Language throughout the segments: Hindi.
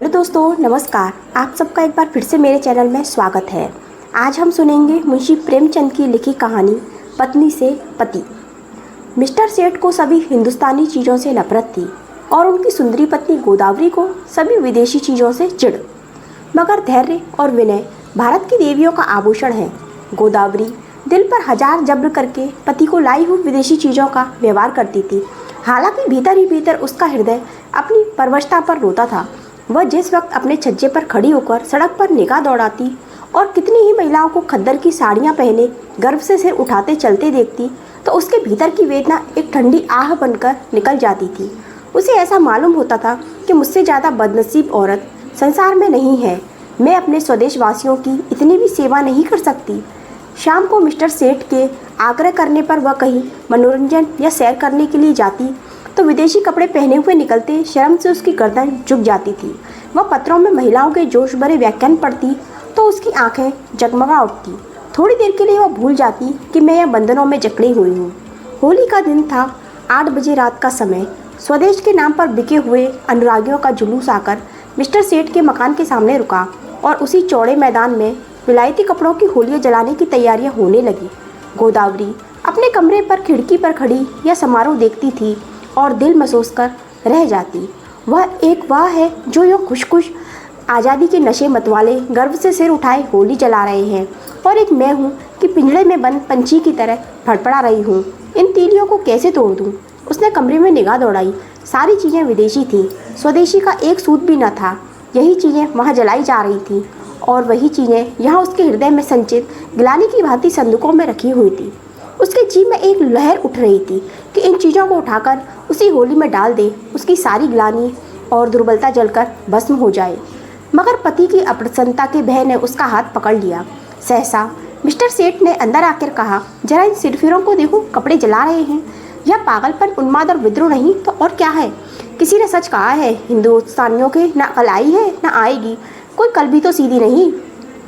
हेलो दोस्तों, नमस्कार। आप सबका एक बार फिर से मेरे चैनल में स्वागत है। आज हम सुनेंगे मुंशी प्रेमचंद की लिखी कहानी पत्नी से पति। मिस्टर सेठ को सभी हिंदुस्तानी चीज़ों से नफरत थी और उनकी सुंदरी पत्नी गोदावरी को सभी विदेशी चीज़ों से चिढ़। मगर धैर्य और विनय भारत की देवियों का आभूषण है। गोदावरी दिल पर हजार जब्र करके पति को लाई हुई विदेशी चीज़ों का व्यवहार करती थी। हालांकि भीतर ही भीतर उसका हृदय अपनी परवशता पर रोता था। वह जिस वक्त अपने छज्जे पर खड़ी होकर सड़क पर निगाह दौड़ाती और कितनी ही महिलाओं को खद्दर की साड़ियाँ पहने गर्व से सिर उठाते चलते देखती तो उसके भीतर की वेदना एक ठंडी आह बनकर निकल जाती थी। उसे ऐसा मालूम होता था कि मुझसे ज़्यादा बदनसीब औरत संसार में नहीं है। मैं अपने स्वदेशवासियों की इतनी भी सेवा नहीं कर सकती। शाम को मिस्टर सेठ के आग्रह करने पर वह कहीं मनोरंजन या सैर करने के लिए जाती तो विदेशी कपड़े पहने हुए निकलते शर्म से उसकी गर्दन झुक जाती थी। वह पत्रों में महिलाओं के जोश भरे व्याख्यान पढ़ती तो उसकी आंखें जगमगा उठती। थोड़ी देर के लिए वह भूल जाती कि मैं यह बंधनों में जकड़ी हुई हूँ। होली का दिन था। 8 बजे रात का समय। स्वदेश के नाम पर बिके हुए अनुरागियों का जुलूस आकर मिस्टर सेठ के मकान के सामने रुका और उसी चौड़े मैदान में विलायती कपड़ों की होलियाँ जलाने की तैयारियाँ होने लगी। गोदावरी अपने कमरे पर खिड़की पर खड़ी यह समारोह देखती थी और दिल महसूस कर रह जाती। वह है जो यूँ खुश आज़ादी के नशे मतवाले गर्व से सिर उठाए होली जला रहे हैं और एक मैं हूँ कि पिंजड़े में बंद पंछी की तरह फड़फड़ा रही हूँ। इन तीलियों को कैसे तोड़ दूँ? उसने कमरे में निगाह दौड़ाई। सारी चीज़ें विदेशी थीं। स्वदेशी का एक सूत भी न था। यही चीज़ें वहाँ जलाई जा रही थीं और वही चीज़ें यहाँ उसके हृदय में संचित गिलानी की भांति संदूकों में रखी हुई थी। उसके जी में एक लहर उठ रही थी कि इन चीज़ों को उठाकर उसी होली में डाल दे, उसकी सारी ग्लानि और दुर्बलता जलकर भस्म हो जाए। मगर पति की अप्रसन्नता के भय ने उसका हाथ पकड़ लिया। सहसा मिस्टर सेठ ने अंदर आकर कहा, जरा इन सिरफिरों को देखो, कपड़े जला रहे हैं। यह पागलपन, उन्माद और विद्रोह नहीं तो और क्या है? किसी ने सच कहा है, हिंदुस्तानियों के न कल आई है न आएगी, कोई कल भी तो सीधी नहीं।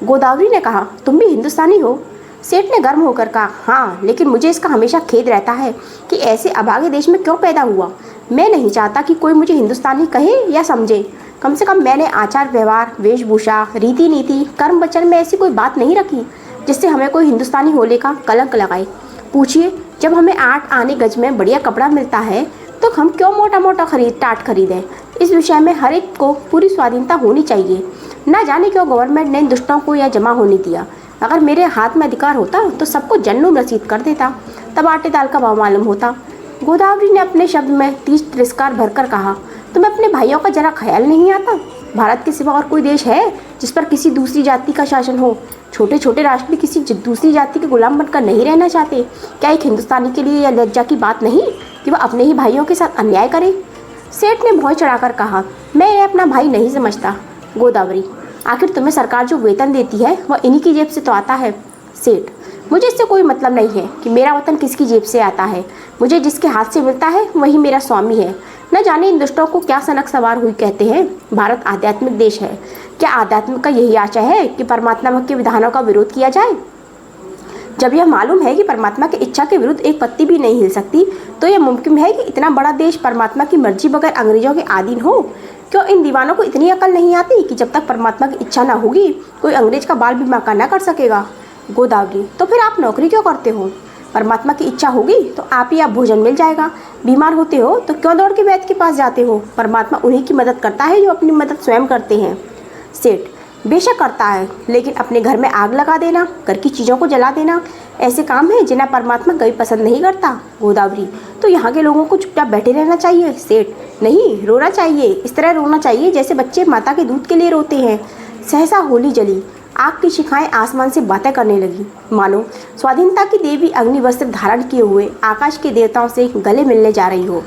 गोदावरी ने कहा, तुम भी हिंदुस्तानी हो? सेठ ने गर्म होकर कहा, हाँ, लेकिन मुझे इसका हमेशा खेद रहता है कि ऐसे अभागे देश में क्यों पैदा हुआ। मैं नहीं चाहता कि कोई मुझे हिंदुस्तानी कहे या समझे। कम से कम मैंने आचार व्यवहार, वेशभूषा, रीति नीति, कर्म वचन में ऐसी कोई बात नहीं रखी जिससे हमें कोई हिंदुस्तानी होने का कलंक लगाए। पूछिए, जब हमें 8 आने गज में बढ़िया कपड़ा मिलता है तो हम क्यों मोटा मोटा टाट खरीदें? इस विषय में हर एक को पूरी स्वाधीनता होनी चाहिए। न जाने क्यों गवर्नमेंट ने दुष्टों को यह जमा होने दिया। अगर मेरे हाथ में अधिकार होता तो सबको जन्नू रसीद कर देता, तब आटे दाल का भाव मालूम होता। गोदावरी ने अपने शब्द में तीस तिरस्कार भरकर कहा, तुम्हें अपने भाइयों का जरा ख्याल नहीं आता? भारत के सिवा और कोई देश है जिस पर किसी दूसरी जाति का शासन हो? छोटे छोटे राष्ट्र भी किसी दूसरी जाति के गुलाम बनकर नहीं रहना चाहते। क्या एक हिंदुस्तानी के लिए यह लज्जा की बात नहीं कि वह अपने ही भाइयों के साथ अन्याय करे? सेठ ने भौं चढ़ाकर कहा, मैं अपना भाई नहीं समझता। गोदावरी, आखिर तुम्हें सरकार जो वेतन देती है वह इन्हीं की जेब से तो आता है। सेठ, मुझे इससे कोई मतलब नहीं है कि मेरा वतन किसकी जेब से आता है। मुझे जिसके हाथ से मिलता है वही मेरा स्वामी है। न जाने इन दुष्टों को क्या सनक सवार हुई कहते हैं। भारत आध्यात्मिक देश है। क्या आध्यात्म का यही आशा है कि परमात्मा के विधानों का विरोध किया जाए? जब यह मालूम है कि परमात्मा की इच्छा के विरुद्ध एक पत्ती भी नहीं हिल सकती, तो यह मुमकिन है कि इतना बड़ा देश परमात्मा की मर्जी बगैर अंग्रेजों के अधीन हो? क्यों इन दीवानों को इतनी अकल नहीं आती कि जब तक परमात्मा की इच्छा ना होगी कोई अंग्रेज का बाल भी बांका ना कर सकेगा? गोदावरी, तो फिर आप नौकरी क्यों करते हो? परमात्मा की इच्छा होगी तो आप ही आप भोजन मिल जाएगा। बीमार होते हो तो क्यों दौड़ के वैद्य के पास जाते हो? परमात्मा उन्हीं की मदद करता है जो अपनी मदद स्वयं करते हैं। सेठ, बेशक करता है, लेकिन अपने घर में आग लगा देना, घर की चीज़ों को जला देना, ऐसे काम है जिन्हें परमात्मा कभी पसंद नहीं करता। गोदावरी, तो यहाँ के लोगों को चुपचाप बैठे रहना चाहिए? सेठ, नहीं, रोना चाहिए। इस तरह रोना चाहिए जैसे बच्चे माता के दूध के लिए रोते हैं। सहसा होली जली। आग की शिखाएं आसमान से बातें करने लगी, मानो स्वाधीनता की देवी अग्नि वस्त्र धारण किए हुए आकाश के देवताओं से गले मिलने जा रही हो।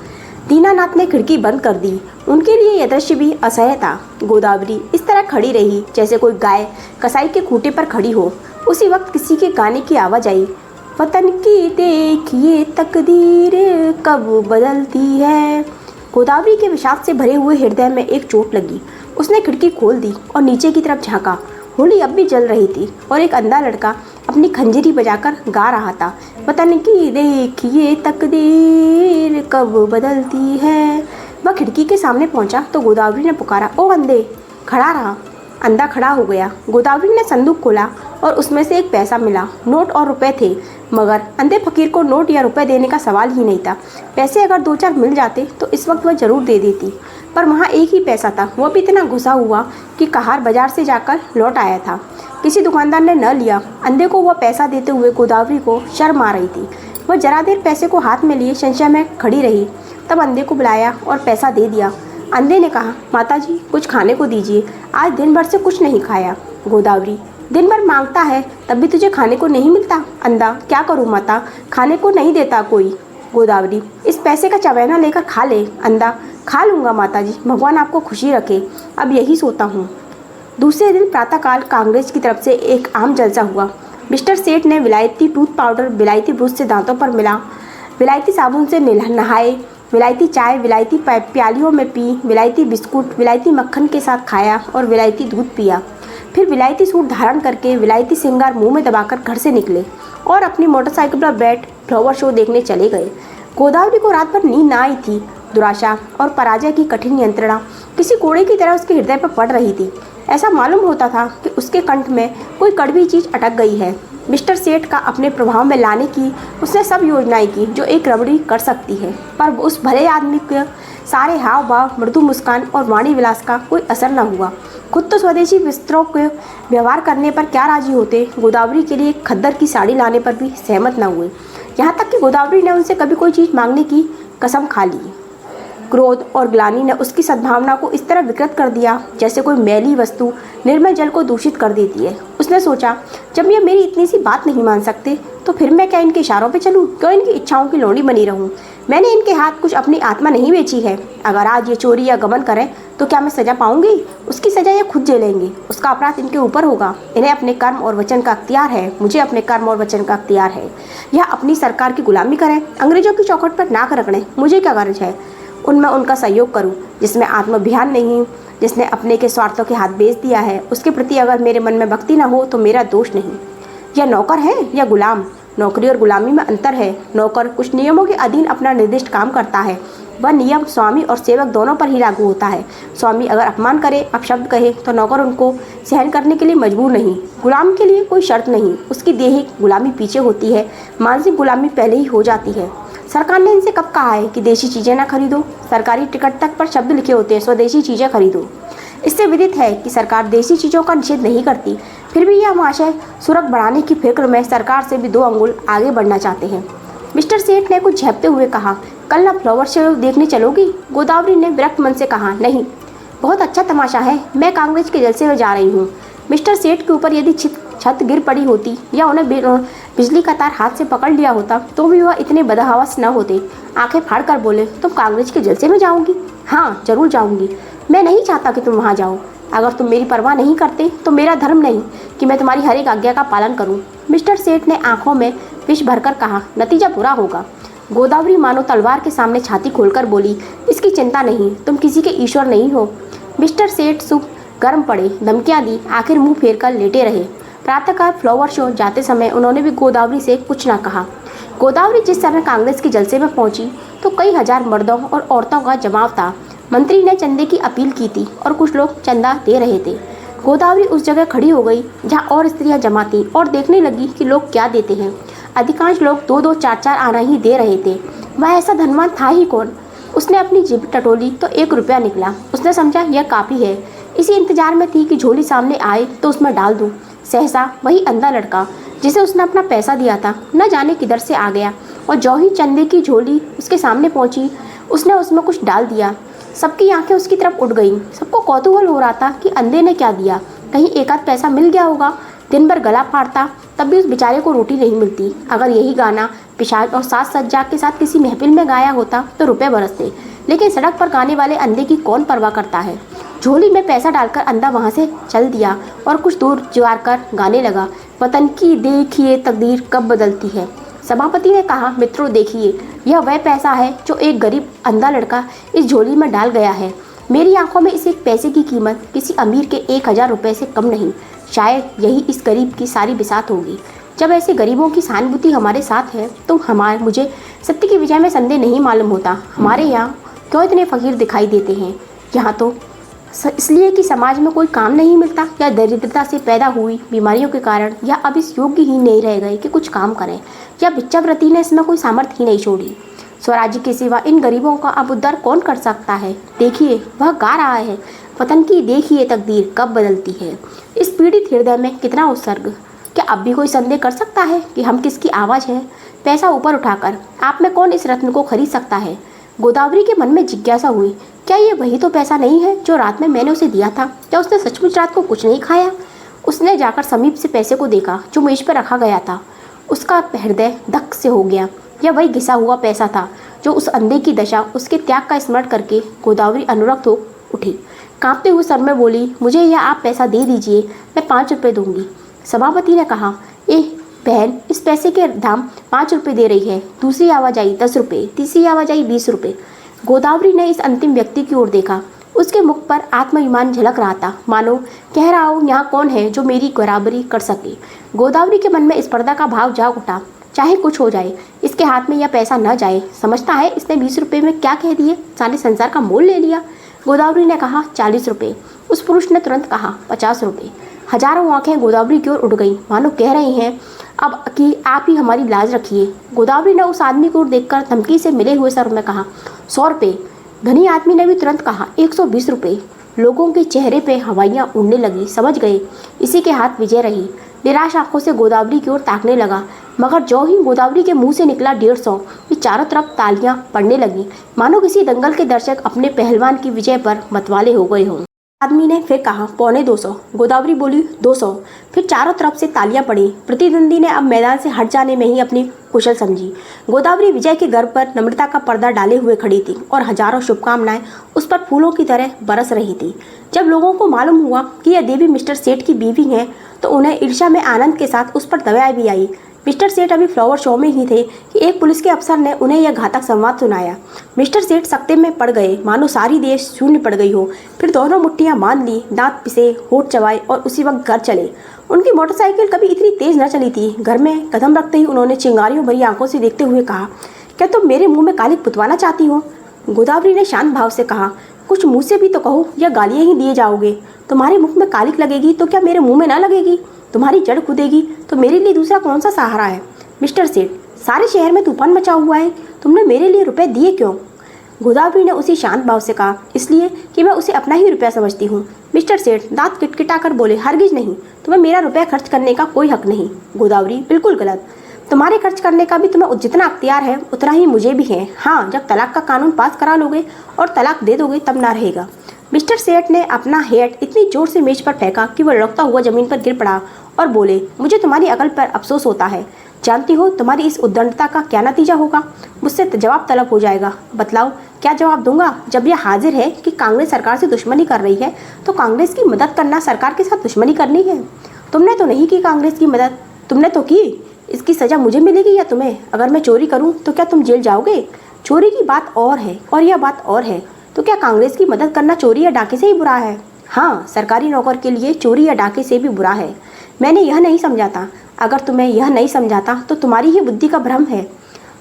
दीनानाथ ने खिड़की बंद कर दी। उनके लिए यह दृश्य भी असह्य था। गोदावरी इस तरह खड़ी रही जैसे कोई गाय कसाई के खूंटे पर खड़ी हो। उसी वक्त किसी के गाने की आवाज़ आई, वतन की देखिए तकदीर कब बदलती है। गोदावरी के विषाद से भरे हुए हृदय में एक चोट लगी। उसने खिड़की खोल दी और नीचे की तरफ झांका। होली अब भी जल रही थी और एक अंधा लड़का अपनी खंजरी बजाकर गा रहा था, वतन की देखिए तकदीर कब बदलती है। वह खिड़की के सामने पहुंचा तो गोदावरी ने पुकारा, ओ अंधे, खड़ा रहा। अंधा खड़ा हो गया। गोदावरी ने संदूक खोला और उसमें से एक पैसा मिला। नोट और रुपए थे, मगर अंधे फकीर को नोट या रुपए देने का सवाल ही नहीं था। पैसे अगर 2-4 मिल जाते तो इस वक्त वह जरूर दे देती, पर वहाँ एक ही पैसा था। वह भी इतना घुसा हुआ कि कहार बाजार से जाकर लौट आया था। किसी दुकानदार ने न लिया। अंधे को वह पैसा देते हुए गोदावरी को शर्म आ रही थी। वह जरा देर पैसे को हाथ में लिए संशय में खड़ी रही। तब अंधे को बुलाया और पैसा दे दिया। अंधे ने कहा, माताजी कुछ खाने को दीजिए, आज दिन भर से कुछ नहीं खाया। गोदावरी, दिन भर मांगता है तब भी तुझे खाने को नहीं मिलता। अंधा, क्या करूँ माता, खाने को नहीं देता कोई। गोदावरी, इस पैसे का चवैना लेकर खा ले। अंधा, खा लूँगा माताजी, भगवान आपको खुशी रखे, अब यही सोता हूँ। दूसरे दिन प्रातःकाल कांग्रेस की तरफ से एक आम जलसा हुआ। मिस्टर सेठ ने विलायती टूथ पाउडर विलायती ब्रश से दांतों पर मिला, विलायती साबुन से नहाए, विलायती चाय विलायती प्यालियों में पी, विलायती बिस्कुट विलायती मक्खन के साथ खाया और विलायती दूध पिया। फिर विलायती सूट धारण करके विलायती सिंगार मुंह में दबाकर घर से निकले और अपनी मोटरसाइकिल पर बैठ फ्लावर शो देखने चले गए। गोदावरी को रात भर नींद न आई थी। दुराशा और पराजय की कठिन यंत्रणा किसी कोड़े की तरह उसके हृदय पर पड़ रही थी। ऐसा मालूम होता था कि उसके कंठ में कोई कड़वी चीज अटक गई है। मिस्टर सेठ का अपने प्रभाव में लाने की उसने सब योजनाएं की जो एक रबड़ी कर सकती है, पर उस भले आदमी के सारे हाव भाव, मृदु मुस्कान और वाणी विलास का कोई असर न हुआ। खुद तो स्वदेशी वस्त्रों के व्यवहार करने पर क्या राजी होते, गोदावरी के लिए खद्दर की साड़ी लाने पर भी सहमत न हुए। यहाँ तक कि गोदावरी ने उनसे कभी कोई चीज़ मांगने की कसम खा ली। क्रोध और ग्लानि ने उसकी सद्भावना को इस तरह विकृत कर दिया जैसे कोई मैली वस्तु निर्मल जल को दूषित कर देती है। उसने सोचा, जब ये मेरी इतनी सी बात नहीं मान सकते तो फिर मैं क्या इनके इशारों पे चलूं? क्यों इनकी इच्छाओं की लोनी बनी रहूं? मैंने इनके हाथ कुछ अपनी आत्मा नहीं बेची है। अगर आज ये चोरी या गमन करें तो क्या मैं सजा पाऊंगी? उसकी सजा ये खुद झेलेंगे। उसका अपराध इनके ऊपर होगा। इन्हें अपने कर्म और वचन का अख्तियार है, मुझे अपने कर्म और वचन का अख्तियार है। यह अपनी सरकार की गुलामी करें, अंग्रेजों की चौखट पर नाक रगड़ें, मुझे क्या गर्ज है? उनमें उनका सहयोग करूं जिसमें आत्माभिमान नहीं, जिसने अपने के स्वार्थों के हाथ बेच दिया है। उसके प्रति अगर मेरे मन में भक्ति न हो तो मेरा दोष नहीं। यह नौकर है या गुलाम? नौकरी और गुलामी में अंतर है। नौकर कुछ नियमों के अधीन अपना निर्दिष्ट काम करता है। वह नियम स्वामी और सेवक दोनों पर ही लागू होता है। स्वामी अगर अपमान करे, अपशब्द कहे तो नौकर उनको सहन करने के लिए मजबूर नहीं। गुलाम के लिए कोई शर्त नहीं, उसकी दैहिक गुलामी पीछे होती है, मानसिक गुलामी पहले ही हो जाती है। सरकार ने इनसे कब कहा है कि देशी चीज़ें ना खरीदो? सरकारी टिकट तक पर शब्द लिखे होते हैं, स्वदेशी चीज़ें खरीदो। इससे विदित है कि सरकार देशी चीज़ों का निषेध नहीं करती, फिर भी यह महाशय सुरक्षा बढ़ाने की फिक्र में सरकार से भी 2 अंगुल आगे बढ़ना चाहते हैं। मिस्टर सेठ ने कुछ झेपते हुए कहा, कल ना फ्लावर शो देखने चलोगी? गोदावरी ने विरक्त मन से कहा, नहीं, बहुत अच्छा तमाशा है, मैं कांग्रेस के जलसे में जा रही हूँ। मिस्टर सेठ के ऊपर यदि छत गिर पड़ी होती या उन्हें बिजली का तार हाथ से पकड़ लिया होता तो भी वह इतने बदहवास न होते। आंखें फाड़ कर बोले, तुम कांग्रेस के जलसे में जाओगी? हाँ, जरूर जाऊंगी। मैं नहीं चाहता कि तुम वहाँ जाओ। अगर तुम मेरी परवाह नहीं करते तो मेरा धर्म नहीं कि मैं तुम्हारी हर एक आज्ञा का पालन करूँ। मिस्टर सेठ ने आंखों में विष भरकर कहा, नतीजा बुरा होगा। गोदावरी मानो तलवार के सामने छाती खोलकर बोली, इसकी चिंता नहीं, तुम किसी के ईश्वर नहीं हो। मिस्टर सेठ सुख गर्म पड़े, धमकियाँ दी, आखिर मुंह फेर कर लेटे रहे। प्रातःकाल फ्लावर शो जाते समय उन्होंने भी गोदावरी से कुछ न कहा। गोदावरी जिस समय कांग्रेस के जलसे में पहुंची तो कई हजार मर्दों और औरतों का जमाव था। मंत्री ने चंदे की अपील की थी और कुछ लोग चंदा दे रहे थे। गोदावरी उस जगह खड़ी हो गई जहां और स्त्रियां जमा थीं और देखने लगी कि लोग क्या देते हैं। अधिकांश लोग 2-2, 4-4 आना ही दे रहे थे। वह ऐसा धनवान था ही कौन? उसने अपनी जेब टटोली तो 1 रुपया निकला। उसने समझा यह काफ़ी है। इसी इंतजार में थी कि झोली सामने आए तो उसमें डाल दूं। सहसा वही अंधा लड़का जिसे उसने अपना पैसा दिया था न जाने किधर से आ गया और जो ही चंदे की झोली उसके सामने पहुंची उसने उसमें कुछ डाल दिया। सबकी आंखें उसकी तरफ उठ गईं। सबको कौतूहल हो रहा था कि अंधे ने क्या दिया, कहीं एक आध पैसा मिल गया होगा। दिन भर गला फाड़ता तब भी उस बेचारे को रोटी नहीं मिलती। अगर यही गाना पिशाच और साज सज्जा के साथ किसी महफिल में गाया होता तो रुपए बरसते, लेकिन सड़क पर गाने वाले अंधे की कौन परवाह करता है। झोली में पैसा डालकर अंधा वहाँ से चल दिया और कुछ दूर जुआर कर गाने लगा, वतन की देखिए तकदीर कब बदलती है। सभापति ने कहा, मित्रों देखिए, यह वह पैसा है जो एक गरीब अंधा लड़का इस झोली में डाल गया है। मेरी आंखों में इस एक पैसे की कीमत किसी अमीर के 1000 रुपये से कम नहीं। शायद यही इस गरीब की सारी बिसात होगी। जब ऐसे गरीबों की सहानुभूति हमारे साथ है तो मुझे सत्य की विजय में संदेह नहीं मालूम होता। हमारे यहाँ क्यों इतने फकीर दिखाई देते हैं? यहाँ तो इसलिए कि समाज में कोई काम नहीं मिलता, या दरिद्रता से पैदा हुई बीमारियों के कारण, या अब इस योग्य ही नहीं रह गए कि कुछ काम करें, या भिक्षावृत्ति ने इसमें कोई सामर्थ्य ही नहीं छोड़ी। स्वराज्य के सिवा इन गरीबों का अब उद्धार कौन कर सकता है? देखिए वह गा रहा है, वतन की देखिए तकदीर कब बदलती है। इस पीड़ित हृदय में कितना उत्सर्ग। क्या अब भी कोई संदेह कर सकता है कि हम किसकी आवाज़ है? पैसा ऊपर उठाकर आप में कौन इस रत्न को खरीद सकता है? गोदावरी के मन में जिज्ञासा हुई, क्या ये वही तो पैसा नहीं है जो रात में मैंने उसे दिया था? क्या उसने सचमुच रात को कुछ नहीं खाया? उसने जाकर समीप से पैसे को देखा जो मेज पर रखा गया था। उसका हृदय धक से हो गया। यह वही घिसा हुआ पैसा था जो उस अंधे की दशा, उसके त्याग का स्मरण करके गोदावरी अनुरक्त हो उठी। कांपते हुए सर में बोली, मुझे यह आप पैसा दे दीजिए, मैं 5 रुपये दूंगी। सभापति ने कहा, बहन, इस पैसे के दाम 5 रुपये दे रही है। दूसरी आवाज़ आई 10 रुपये, तीसरी आवाज़ आई 20 रुपये। गोदावरी ने इस अंतिम व्यक्ति की ओर देखा। उसके मुख पर आत्माभिमान झलक रहा था, मानो कह रहा हो, यहाँ कौन है जो मेरी बराबरी कर सके। गोदावरी के मन में स्पर्धा का भाव जाग उठा। चाहे कुछ हो जाए, इसके हाथ में यह पैसा न जाए। समझता है इसने 20 रुपये में क्या कह दिए, सारे संसार का मोल ले लिया। गोदावरी ने कहा 40 रुपये। उस पुरुष ने तुरंत कहा 50 रुपये। हजारों आंखें गोदावरी की ओर उड़ गईं, मानो कह रही हैं अब कि आप ही हमारी लाज रखिए। गोदावरी ने उस आदमी को देखकर धमकी से मिले हुए सर में कहा 100 रुपये। धनी आदमी ने भी तुरंत कहा 120 रुपये। लोगों के चेहरे पे हवाइयाँ उड़ने लगी। समझ गए इसी के हाथ विजय रही। निराश आंखों से गोदावरी की ओर ताकने लगा, मगर जो ही गोदावरी के मुंह से निकला 150, कि चारों तरफ तालियां पड़ने लगी, मानो किसी दंगल के दर्शक अपने पहलवान की विजय पर मतवाले हो गए हों। आदमी ने फिर कहा 250। गोदावरी बोली 200। फिर चारों तरफ से तालियां पड़ी। प्रतिद्वंदी ने अब मैदान से हट जाने में ही अपनी कुशल समझी। गोदावरी विजय के गर्व पर नम्रता का पर्दा डाले हुए खड़ी थी और हजारों शुभकामनाएं उस पर फूलों की तरह बरस रही थी। जब लोगों को मालूम हुआ कि यह देवी मिस्टर सेठ की बीवी है, तो उन्हें ईर्ष्या में आनंद के साथ उस पर दया भी आई। मिस्टर सेठ अभी फ्लावर शो में ही थे कि एक पुलिस के अफसर ने उन्हें यह घातक संवाद सुनाया। मिस्टर सेठ सकते में पड़ गए, मानो सारी देश शून्य पड़ गई हो। फिर दोनों मुट्ठियां बांध ली, दांत पिसे, होठ चबाए और उसी वक्त घर चले। उनकी मोटरसाइकिल कभी इतनी तेज न चली थी। घर में कदम रखते ही उन्होंने चिंगारियों भरी आंखों से देखते हुए कहा, क्या तुम मेरे मुँह में कालिक पुतवाना चाहती हो? गोदावरी ने शांत भाव से कहा, कुछ मुँह से भी तो कहो, या गालियाँ ही दिए जाओगे? तुम्हारे मुख में कालिक लगेगी तो क्या मेरे मुँह में न लगेगी? तुम्हारी जड़ खुदेगी तो मेरे लिए दूसरा कौन सा सहारा है? मिस्टर सेठ, सारे शहर में तूफान मचा हुआ है, तुमने मेरे लिए रुपए दिए क्यों? गोदावरी ने उसी शांत भाव से कहा, इसलिए कि मैं उसे अपना ही रुपया समझती हूँ। मिस्टर सेठ दांत किटकिटाकर बोले, हरगिज नहीं, तुम्हें मेरा रुपया खर्च करने का कोई हक नहीं। गोदावरी, बिल्कुल गलत। तुम्हारे खर्च करने का भी तुम्हें जितना अख्तियार है उतना ही मुझे भी है। हाँ, जब तलाक का कानून पास करा लोगे और तलाक दे दोगे तब ना रहेगा। मिस्टर सेठ ने अपना हेड इतनी जोर से मेज पर फेंका कि वह लुढ़कता हुआ जमीन पर गिर पड़ा और बोले, मुझे तुम्हारी अकल पर अफसोस होता है। जानती हो तुम्हारी इस उद्दंडता का क्या नतीजा होगा? मुझसे जवाब तलब हो जाएगा। बतलाओ क्या जवाब दूंगा? जब यह हाजिर है कि कांग्रेस सरकार से दुश्मनी कर रही है, तो कांग्रेस की मदद करना सरकार के साथ दुश्मनी करनी है। तुमने तो नहीं की कांग्रेस की मदद, तुमने तो की। इसकी सजा मुझे मिलेगी या तुम्हें? अगर मैं चोरी करूं तो क्या तुम जेल जाओगे? चोरी की बात और है और यह बात और है। तो क्या कांग्रेस की मदद करना चोरी या डाके से ही बुरा है? हाँ, सरकारी नौकर के लिए चोरी या डाके से भी बुरा है। मैंने यह नहीं समझाता। अगर तुम्हें यह नहीं समझाता तो तुम्हारी ही बुद्धि का भ्रम है।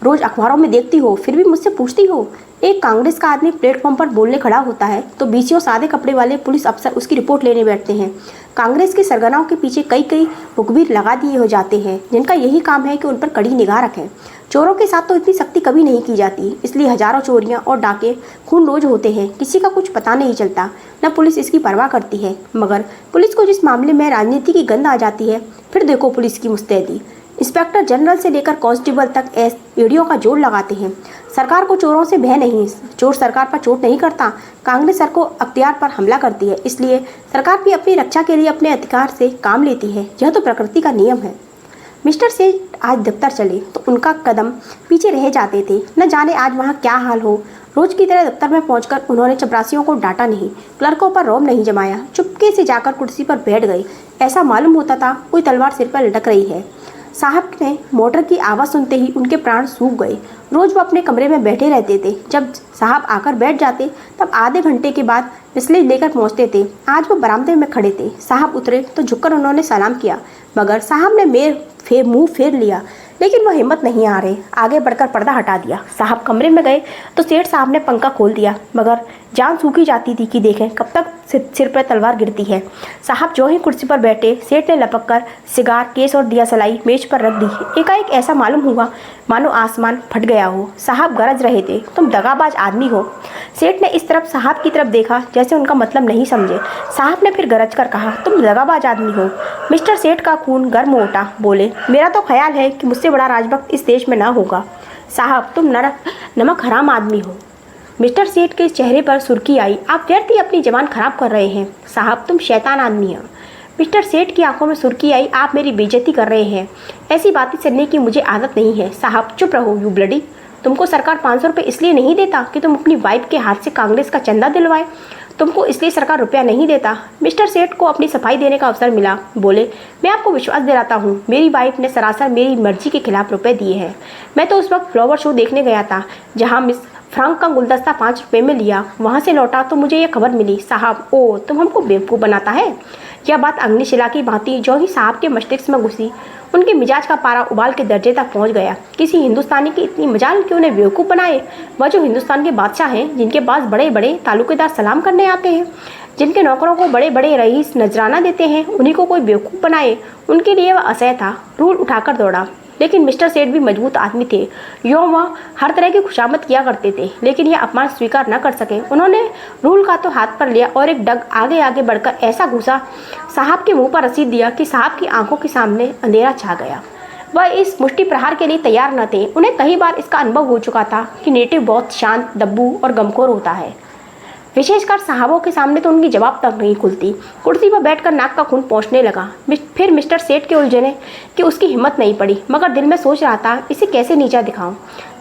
रोज अखबारों में देखती हो, फिर भी मुझसे पूछती हो। एक कांग्रेस का आदमी प्लेटफॉर्म पर बोलने खड़ा होता है तो बीसियों सादे कपड़े वाले पुलिस अफसर उसकी रिपोर्ट लेने बैठते हैं। कांग्रेस के सरगनाओं के पीछे कई कई मुखबिर लगा दिए हो जाते हैं, जिनका यही काम है कि उन पर कड़ी निगाह रखें। चोरों के साथ तो इतनी सख्ती कभी नहीं की जाती, इसलिए हजारों चोरियां और डाके खून रोज होते हैं। किसी का कुछ पता नहीं चलता, न पुलिस इसकी परवाह करती है। मगर पुलिस को जिस मामले में राजनीति की गंध आ जाती है, फिर देखो पुलिस की मुस्तैदी। इंस्पेक्टर जनरल से लेकर कांस्टेबल तक एड़ियों का जोड़ लगाते हैं। सरकार को चोरों से भय नहीं, चोर सरकार पर चोट नहीं करता। कांग्रेस सर को अख्तियार पर हमला करती है, इसलिए सरकार भी अपनी रक्षा के लिए अपने अधिकार से काम लेती है। यह तो प्रकृति का नियम है। मिस्टर सेठ आज दफ्तर चले तो उनका कदम पीछे रह जाते थे। न जाने आज वहाँ क्या हाल हो। रोज की तरह दफ्तर में पहुंचकर उन्होंने चपरासियों को डांटा नहीं, क्लर्कों पर रौब नहीं जमाया। चुपके से जाकर कुर्सी पर बैठ गए। ऐसा मालूम होता था कोई तलवार सिर पर लटक रही है। साहब ने मोटर की आवाज़ सुनते ही उनके प्राण सूख गए। रोज वो अपने कमरे में बैठे रहते थे। जब साहब आकर बैठ जाते तब आधे घंटे के बाद बिस्ले लेकर पहुंचते थे। आज वो बरामदे में खड़े थे। साहब उतरे तो झुककर उन्होंने सलाम किया, मगर साहब ने मुंह फेर लिया। लेकिन वह हिम्मत नहीं आ रही। आगे बढ़कर पर्दा हटा दिया। साहब कमरे में गए तो सेठ साहब ने पंखा खोल दिया, मगर जान सूखी जाती थी कि देखें कब तक सिर पर तलवार गिरती है। साहब जो ही कुर्सी पर बैठे, सेठ ने लपक कर सिगार, केस और दिया सलाई मेज पर रख दी। एकाएक ऐसा मालूम हुआ मानो आसमान फट गया हो। साहब गरज रहे थे, तुम दगाबाज आदमी हो। सेठ ने इस तरफ साहब की तरफ देखा जैसे उनका मतलब नहीं समझे। साहब ने फिर गरज कर कहा, तुम दगाबाज आदमी हो। मिस्टर सेठ का खून गर्म हो उठा। बोले, मेरा तो ख्याल है कि मुझसे बड़ा राजभक्त इस देश में ना होगा। साहब तुम नमक हराम आदमी हो। मिस्टर सेठ के चेहरे पर सुर्खी आई। आप व्यर्थ ही अपनी जबान खराब कर रहे हैं। साहब तुम शैतान आदमी हो। मिस्टर सेठ की आंखों में सुर्खी आई। आप मेरी बेइज्जती कर रहे हैं। ऐसी बातें सुनने की मुझे आदत नहीं है। साहब चुप रहो, यू ब्लडी। तुमको सरकार 500 रुपये इसलिए नहीं देता कि तुम अपनी वाइफ के हाथ से कांग्रेस का चंदा दिलवाए। तुमको इसलिए सरकार रुपया नहीं देता। मिस्टर सेठ को अपनी सफाई देने का अवसर मिला। बोले, मैं आपको विश्वास दिलाता हूँ, मेरी वाइफ ने सरासर मेरी मर्जी के खिलाफ रुपए दिए हैं। मैं तो उस वक्त फ्लावर शो देखने गया था जहाँ मिस फ्रांक का गुलदस्ता 5 रुपये में लिया। वहाँ से लौटा तो मुझे ये खबर मिली। साहब, ओ तुम हमको बेवकूफ़ बनाता है। यह बात अग्निशिला की भांति जो ही साहब के मस्तिष्क में घुसी, उनके मिजाज का पारा उबाल के दर्जे तक पहुंच गया। किसी हिंदुस्तानी की इतनी मजाल कि उन्हें बेवकूफ़ बनाए। वह जो हिंदुस्तान के बादशाह हैं, जिनके पास बड़े बड़े तालुकेदार सलाम करने आते हैं, जिनके नौकरों को बड़े बड़े रईस नजराना देते हैं, उन्हीं को कोई बेवकूफ़ बनाए। उनके लिए वह असह्य था। रूल उठाकर दौड़ा। लेकिन मिस्टर सेठ भी मजबूत आदमी थे। यों वह हर तरह की खुशामद किया करते थे, लेकिन यह अपमान स्वीकार न कर सके। उन्होंने रूल का तो हाथ पर लिया और एक डग आगे आगे बढ़कर ऐसा घुसा साहब के मुंह पर रसीद दिया कि साहब की आंखों के सामने अंधेरा छा गया। वह इस मुष्टि प्रहार के लिए तैयार न थे। उन्हें कई बार इसका अनुभव हो चुका था कि नेटिव बहुत शांत, दब्बू और गमखोर होता है। विशेषकर साहबों के सामने तो उनकी जवाब तक नहीं खुलती। कुर्सी पर बैठकर नाक का खून पहुंचने लगा। फिर मिस्टर सेठ के उलझने कि उसकी हिम्मत नहीं पड़ी, मगर दिल में सोच रहा था इसे कैसे नीचा दिखाऊं।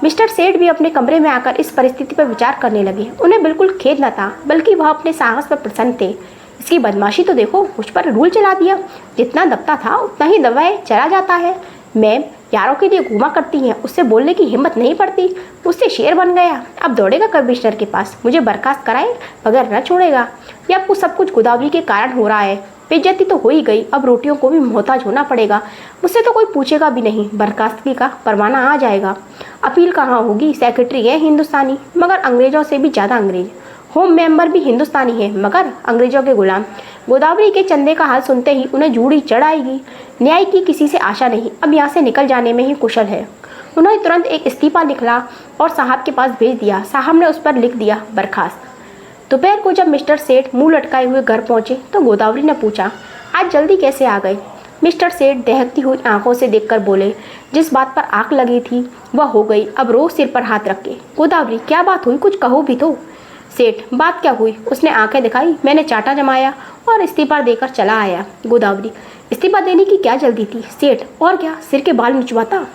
मिस्टर सेठ भी अपने कमरे में आकर इस परिस्थिति पर विचार करने लगे। उन्हें बिल्कुल खेद न था, बल्कि वह अपने साहस पर प्रसन्न थे। इसकी बदमाशी तो देखो, मुझ पर रूल चला दिया। जितना दबता था उतना ही दबाए चला जाता है। मैम यारों के लिए घूमा करती हैं, उससे बोलने की हिम्मत नहीं पड़ती। मुझसे शेर बन गया। अब दौड़ेगा कमिश्नर के पास, मुझे बर्खास्त कराए बगैर न छोड़ेगा। ये आपको सब कुछ गोदावरी के कारण हो रहा है। बेइज्जती तो हो ही गई, अब रोटियों को भी मोहताज होना पड़ेगा। मुझसे तो कोई पूछेगा भी नहीं। बर्खास्तगी का परवाना आ जाएगा। अपील कहाँ होगी? सेक्रेटरी है हिंदुस्तानी, मगर अंग्रेजों से भी ज़्यादा अंग्रेज। होम मेंबर भी हिंदुस्तानी है, मगर अंग्रेजों के गुलाम। गोदावरी के चंदे का हाल सुनते ही उन्हें जूड़ी चढ़ आएगी। न्याय की किसी से आशा नहीं, अब यहाँ से निकल जाने में ही कुशल है। उन्होंने तुरंत एक इस्तीफा निकला और साहब के पास भेज दिया। साहब ने उस पर लिख दिया, बर्खास्त। दोपहर को जब मिस्टर सेठ मुंह लटकाए हुए घर पहुंचे तो गोदावरी ने पूछा, आज जल्दी कैसे आ गए? मिस्टर सेठ दहकती हुई आंखों से देखकर बोले, जिस बात पर आंख लगी थी वह हो गई, अब रोज सिर पर हाथ रख के। गोदावरी, क्या बात हुई? कुछ कहो भी तो। सेठ, बात क्या हुई? उसने आंखें दिखाई। मैंने चाटा जमाया और इस्तीफा देकर चला आया। गोदावरी, इस्तीफा देने की क्या जल्दी थी? सेठ, और क्या, सिर के बाल निचवाता।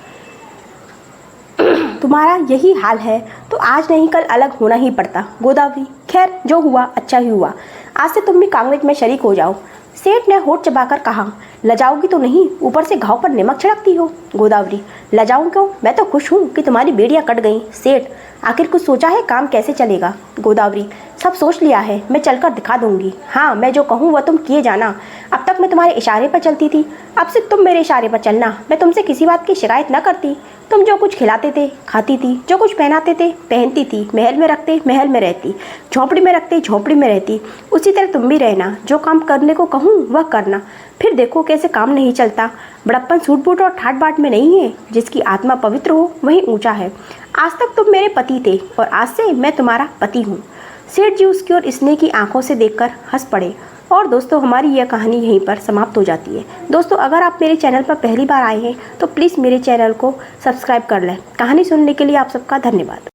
तुम्हारा यही हाल है तो आज नहीं कल अलग होना ही पड़ता। गोदावरी, खैर जो हुआ अच्छा ही हुआ। आज से तुम भी कांग्रेस में शरीक हो जाओ। सेठ ने होठ चबाकर कहा, लजाओगी तो नहीं, ऊपर से घाव पर नमक छिड़कती हो। गोदावरी, लजाऊं क्यों? मैं तो खुश हूँ कि तुम्हारी बेड़ियाँ कट गईं। सेठ, आखिर कुछ सोचा है काम कैसे चलेगा? गोदावरी, सब सोच लिया है, मैं चलकर दिखा दूंगी। हाँ, मैं जो कहूँ वह तुम किए जाना। अब तक मैं तुम्हारे इशारे पर चलती थी, अब से तुम मेरे इशारे पर चलना। मैं तुमसे किसी बात की शिकायत न करती। तुम जो कुछ खिलाते थे खाती थी, जो कुछ पहनाते थे पहनती थी, महल में रखते महल में रहती, झोंपड़ी में रखते झोंपड़ी में रहती। उसी तरह तुम भी रहना। जो काम करने को कहूँ वह करना। फिर देखो कैसे काम नहीं चलता। बड़प्पन सूट बूट और ठाट बाट में नहीं है। जिसकी आत्मा पवित्र हो वही ऊंचा है। आज तक तुम मेरे पति थे और आज से मैं तुम्हारा पति हूँ। सेठ जी उसकी ओर स्नेह की आंखों से देखकर हंस पड़े। और दोस्तों, हमारी यह कहानी यहीं पर समाप्त हो जाती है। दोस्तों, अगर आप मेरे चैनल पर पहली बार आए हैं तो प्लीज़ मेरे चैनल को सब्सक्राइब कर लें। कहानी सुनने के लिए आप सबका धन्यवाद।